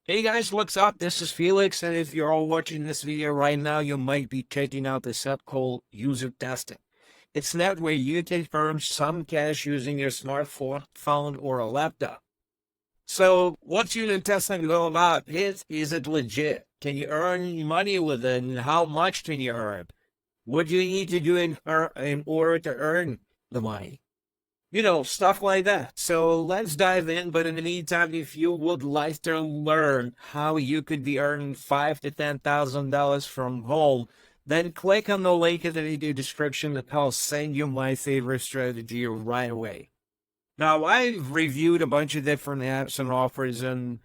Hey guys, what's up? This is Felix, and if you're all watching this video right now, you might be checking out this app called user testing. It's an app where you can earn some cash using your smartphone, phone, or a laptop. So, what's user testing all about? Is it legit? Can you earn money with it? And how much can you earn? What do you need to do in order to earn the money? Stuff like that. So let's dive in. But in the meantime, if you would like to learn how you could be earning $5,000 to $10,000 from home, then click on the link in the video description and I'll send you my favorite strategy right away. Now, I've reviewed a bunch of different apps and offers and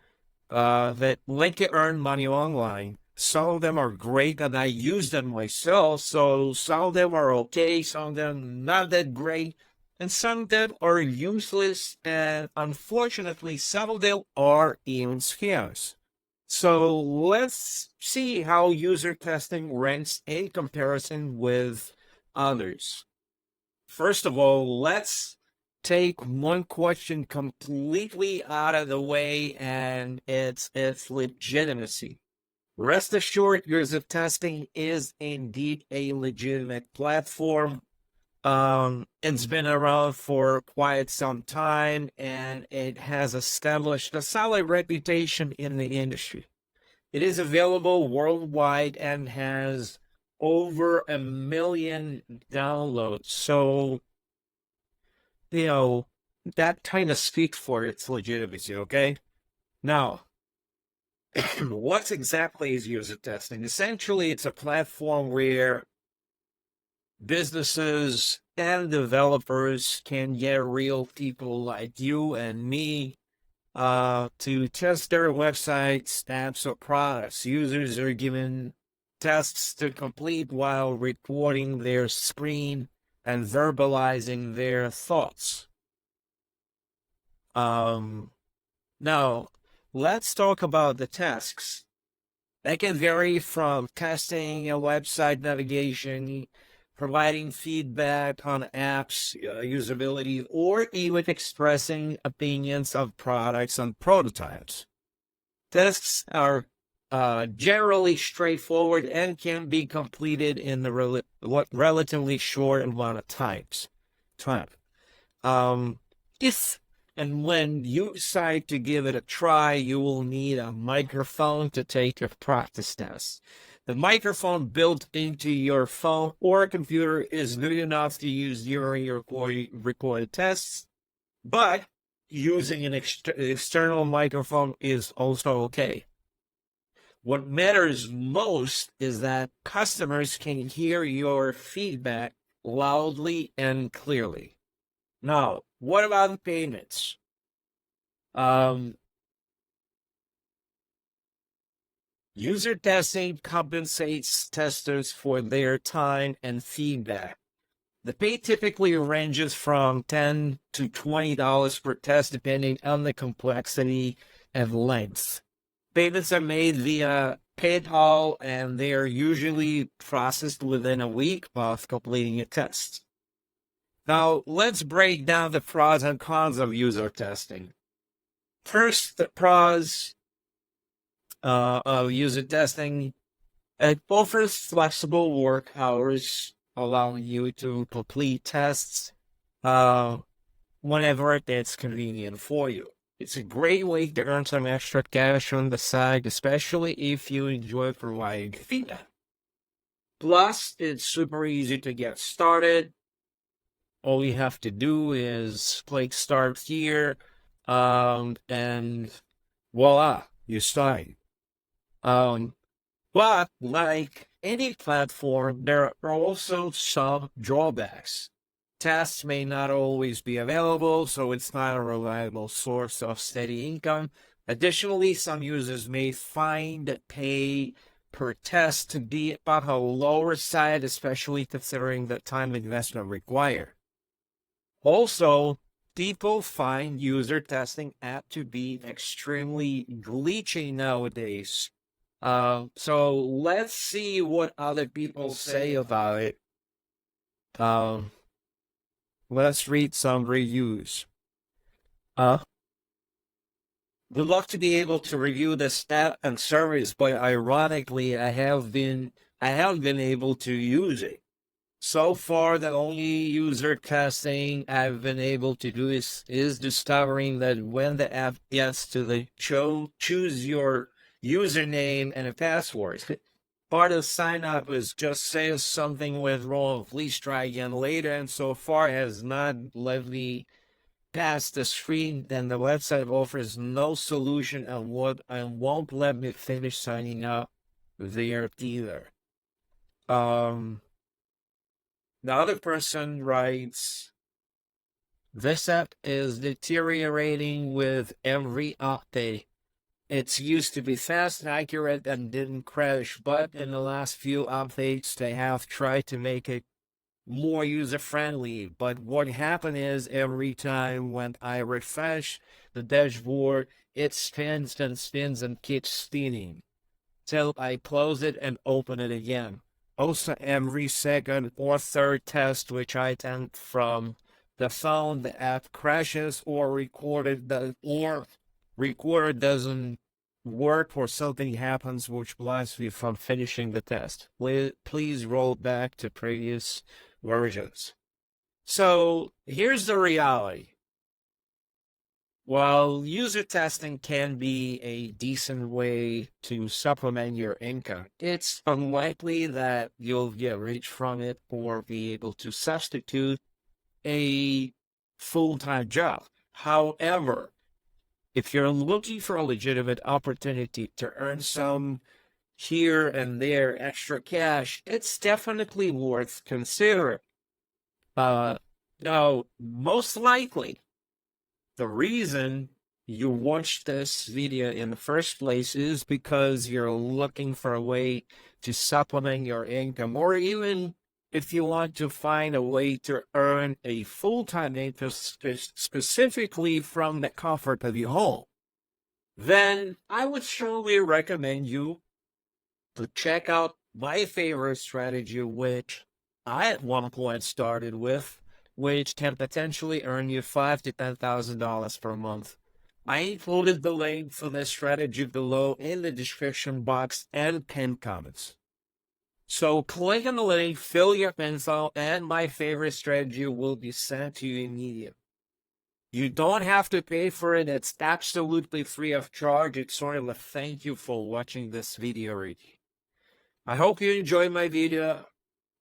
that let you earn money online. Some of them are great and I use them myself. So some of them are okay, some of them not that great. And some of them are useless, and unfortunately, some of them are even scams. So let's see how user testing ranks in comparison with others. First of all, let's take one question completely out of the way, and it's legitimacy. Rest assured, user testing is indeed a legitimate platform. It's been around for quite some time and it has established a solid reputation in the industry. It is available worldwide and has over 1 million downloads. So, that kind of speaks for its legitimacy, okay? Now, what exactly is user testing? Essentially, it's a platform where businesses and developers can get real people like you and me to test their websites, apps, or products. Users are given tests to complete while recording their screen and verbalizing their thoughts. Now, let's talk about the tasks. They can vary from testing a website navigation, providing feedback on apps, usability, or even expressing opinions of products and prototypes. Tests are generally straightforward and can be completed in a relatively short amount of time. If and when you decide to give it a try, you will need a microphone to take your practice test. The microphone built into your phone or computer is good enough to use during your recorded tests, but using an external microphone is also okay. What matters most is that customers can hear your feedback loudly and clearly. Now, what about payments? User testing compensates testers for their time and feedback. The pay typically ranges from $10 to $20 per test, depending on the complexity and length. Payments are made via PayPal, and they are usually processed within a week of completing a test. Now, let's break down the pros and cons of user testing. First, the pros of user testing. It offers flexible work hours, allowing you to complete tests whenever it's convenient for you. It's a great way to earn some extra cash on the side, especially if you enjoy providing feedback. Plus, it's super easy to get started. All you have to do is click start here, and voila, you start. But like any platform, there are also some drawbacks. Tests may not always be available, so it's not a reliable source of steady income. Additionally, some users may find that pay per test to be on a lower side, especially considering the time investment required. Also, people find user testing app to be extremely glitchy nowadays. So let's see what other people say about it. Let's read some reviews. Would love to be able to review the stat and service, but ironically, I have been able to use it. So far, the only user testing I've been able to do is discovering that when the app gets to the choose your username and a password, part of sign up is just says something went wrong, please try again later, and so far has not let me pass the screen. Then the website offers no solution and won't let me finish signing up there either. The other person writes, this app is deteriorating with every update. It's used to be fast and accurate and didn't crash, but in the last few updates, they have tried to make it more user-friendly. But what happened is every time when I refresh the dashboard, it spins and spins and keeps spinning till I close it and open it again. Also, every second or third test which I attempt from the phone, the app crashes or recorded doesn't work or something happens which blocks me from finishing the test. Please roll back to previous versions. So here's the reality. While user testing can be a decent way to supplement your income, it's unlikely that you'll get rich from it or be able to substitute a full-time job. However, if you're looking for a legitimate opportunity to earn some here and there extra cash, it's definitely worth considering. Now, most likely, the reason you watched this video in the first place is because you're looking for a way to supplement your income, or even if you want to find a way to earn a full-time income specifically from the comfort of your home, then I would strongly recommend you to check out my favorite strategy, which I at one point started with, which can potentially earn you $5,000 to $10,000 per month. I included the link for this strategy below in the description box and pinned comments. So click on the link, fill your info, and my favorite strategy will be sent to you immediately. You don't have to pay for it. It's absolutely free of charge. It's sort of a thank you for watching this video review. I hope you enjoyed my video.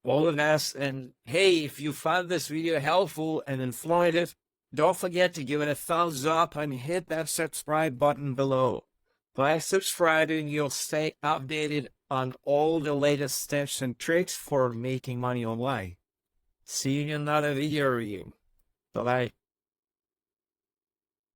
All the best, and hey, if you found this video helpful and informative, don't forget to give it a thumbs up and hit that subscribe button below. By subscribing, you'll stay updated on all the latest tips and tricks for making money online. See you in another video review. Bye-bye.